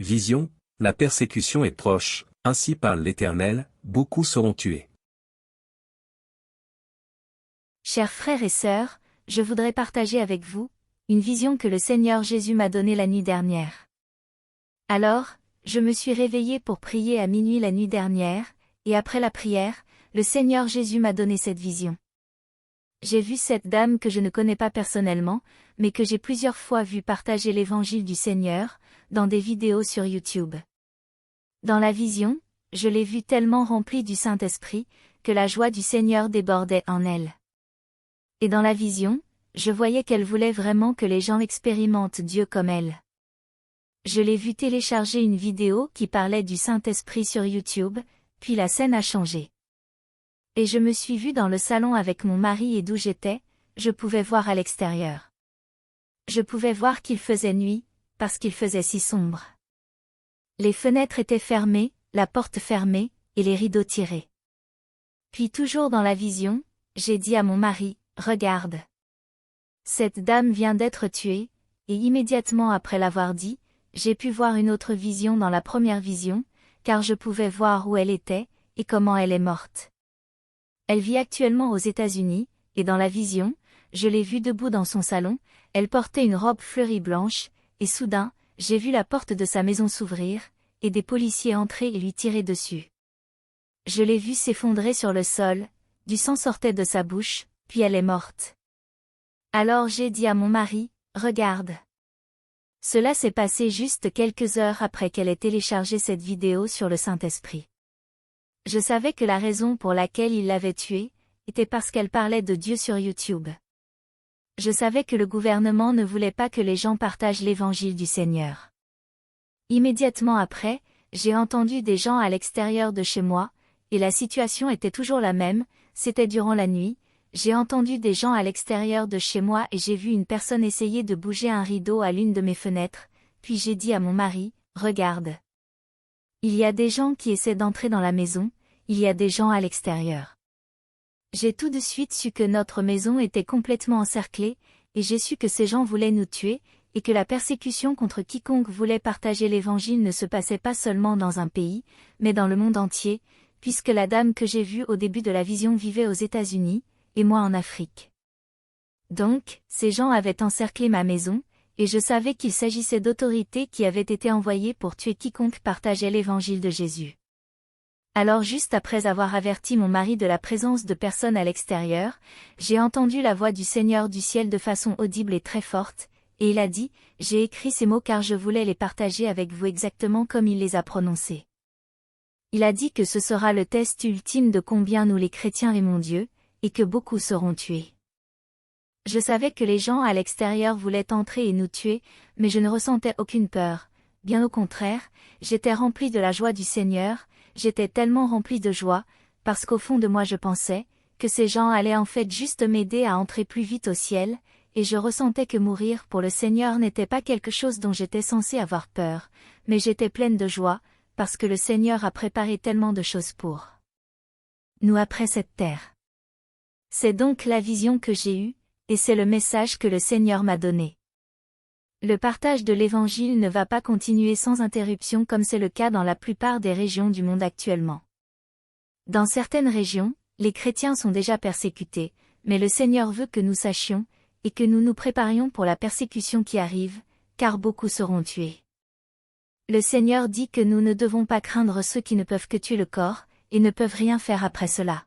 Vision, la persécution est proche, ainsi parle l'Éternel, beaucoup seront tués. Chers frères et sœurs, je voudrais partager avec vous une vision que le Seigneur Jésus m'a donnée la nuit dernière. Alors, je me suis réveillée pour prier à minuit la nuit dernière, et après la prière, le Seigneur Jésus m'a donné cette vision. J'ai vu cette dame que je ne connais pas personnellement, mais que j'ai plusieurs fois vue partager l'évangile du Seigneur, dans des vidéos sur YouTube. Dans la vision, je l'ai vue tellement remplie du Saint-Esprit, que la joie du Seigneur débordait en elle. Et dans la vision, je voyais qu'elle voulait vraiment que les gens expérimentent Dieu comme elle. Je l'ai vue télécharger une vidéo qui parlait du Saint-Esprit sur YouTube, puis la scène a changé. Et je me suis vue dans le salon avec mon mari et d'où j'étais, je pouvais voir à l'extérieur. Je pouvais voir qu'il faisait nuit, parce qu'il faisait si sombre. Les fenêtres étaient fermées, la porte fermée, et les rideaux tirés. Puis toujours dans la vision, j'ai dit à mon mari, « Regarde. Cette dame vient d'être tuée, et immédiatement après l'avoir dit, j'ai pu voir une autre vision dans la première vision, car je pouvais voir où elle était, et comment elle est morte. Elle vit actuellement aux États-Unis, et dans la vision, je l'ai vue debout dans son salon, elle portait une robe fleurie blanche, et soudain, j'ai vu la porte de sa maison s'ouvrir, et des policiers entrer et lui tirer dessus. Je l'ai vue s'effondrer sur le sol, du sang sortait de sa bouche, puis elle est morte. Alors j'ai dit à mon mari, « Regarde. » Cela s'est passé juste quelques heures après qu'elle ait téléchargé cette vidéo sur le Saint-Esprit. Je savais que la raison pour laquelle il l'avait tuée, était parce qu'elle parlait de Dieu sur YouTube. Je savais que le gouvernement ne voulait pas que les gens partagent l'évangile du Seigneur. Immédiatement après, j'ai entendu des gens à l'extérieur de chez moi, et la situation était toujours la même, c'était durant la nuit, j'ai entendu des gens à l'extérieur de chez moi et j'ai vu une personne essayer de bouger un rideau à l'une de mes fenêtres, puis j'ai dit à mon mari, « Regarde. Il y a des gens qui essaient d'entrer dans la maison, il y a des gens à l'extérieur. » J'ai tout de suite su que notre maison était complètement encerclée, et j'ai su que ces gens voulaient nous tuer, et que la persécution contre quiconque voulait partager l'évangile ne se passait pas seulement dans un pays, mais dans le monde entier, puisque la dame que j'ai vue au début de la vision vivait aux États-Unis, et moi en Afrique. Donc, ces gens avaient encerclé ma maison, et je savais qu'il s'agissait d'autorités qui avaient été envoyées pour tuer quiconque partageait l'évangile de Jésus. Alors juste après avoir averti mon mari de la présence de personnes à l'extérieur, j'ai entendu la voix du Seigneur du ciel de façon audible et très forte, et il a dit, « J'ai écrit ces mots car je voulais les partager avec vous exactement comme il les a prononcés. » Il a dit que ce sera le test ultime de combien nous les chrétiens aimons Dieu, et que beaucoup seront tués. Je savais que les gens à l'extérieur voulaient entrer et nous tuer, mais je ne ressentais aucune peur, bien au contraire, j'étais rempli de la joie du Seigneur, j'étais tellement rempli de joie, parce qu'au fond de moi je pensais, que ces gens allaient en fait juste m'aider à entrer plus vite au ciel, et je ressentais que mourir pour le Seigneur n'était pas quelque chose dont j'étais censé avoir peur, mais j'étais pleine de joie, parce que le Seigneur a préparé tellement de choses pour nous après cette terre. C'est donc la vision que j'ai eue, et c'est le message que le Seigneur m'a donné. Le partage de l'Évangile ne va pas continuer sans interruption comme c'est le cas dans la plupart des régions du monde actuellement. Dans certaines régions, les chrétiens sont déjà persécutés, mais le Seigneur veut que nous sachions, et que nous nous préparions pour la persécution qui arrive, car beaucoup seront tués. Le Seigneur dit que nous ne devons pas craindre ceux qui ne peuvent que tuer le corps, et ne peuvent rien faire après cela.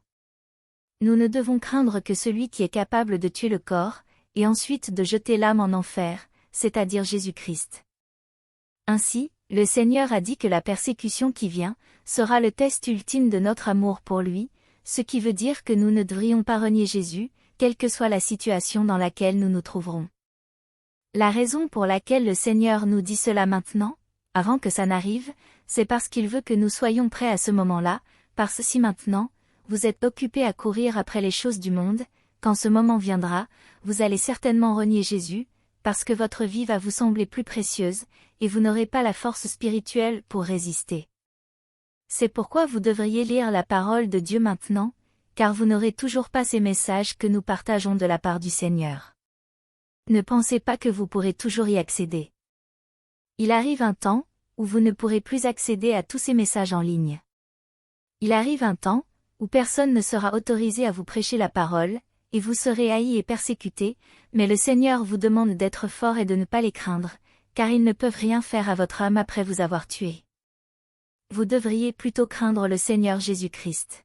Nous ne devons craindre que celui qui est capable de tuer le corps, et ensuite de jeter l'âme en enfer, c'est-à-dire Jésus-Christ. Ainsi, le Seigneur a dit que la persécution qui vient, sera le test ultime de notre amour pour lui, ce qui veut dire que nous ne devrions pas renier Jésus, quelle que soit la situation dans laquelle nous nous trouverons. La raison pour laquelle le Seigneur nous dit cela maintenant, avant que ça n'arrive, c'est parce qu'il veut que nous soyons prêts à ce moment-là, parce que si maintenant, vous êtes occupés à courir après les choses du monde, quand ce moment viendra, vous allez certainement renier Jésus, parce que votre vie va vous sembler plus précieuse, et vous n'aurez pas la force spirituelle pour résister. C'est pourquoi vous devriez lire la parole de Dieu maintenant, car vous n'aurez toujours pas ces messages que nous partageons de la part du Seigneur. Ne pensez pas que vous pourrez toujours y accéder. Il arrive un temps, où vous ne pourrez plus accéder à tous ces messages en ligne. Il arrive un temps, où personne ne sera autorisé à vous prêcher la parole, et vous serez haïs et persécutés, mais le Seigneur vous demande d'être fort et de ne pas les craindre, car ils ne peuvent rien faire à votre âme après vous avoir tué. Vous devriez plutôt craindre le Seigneur Jésus-Christ.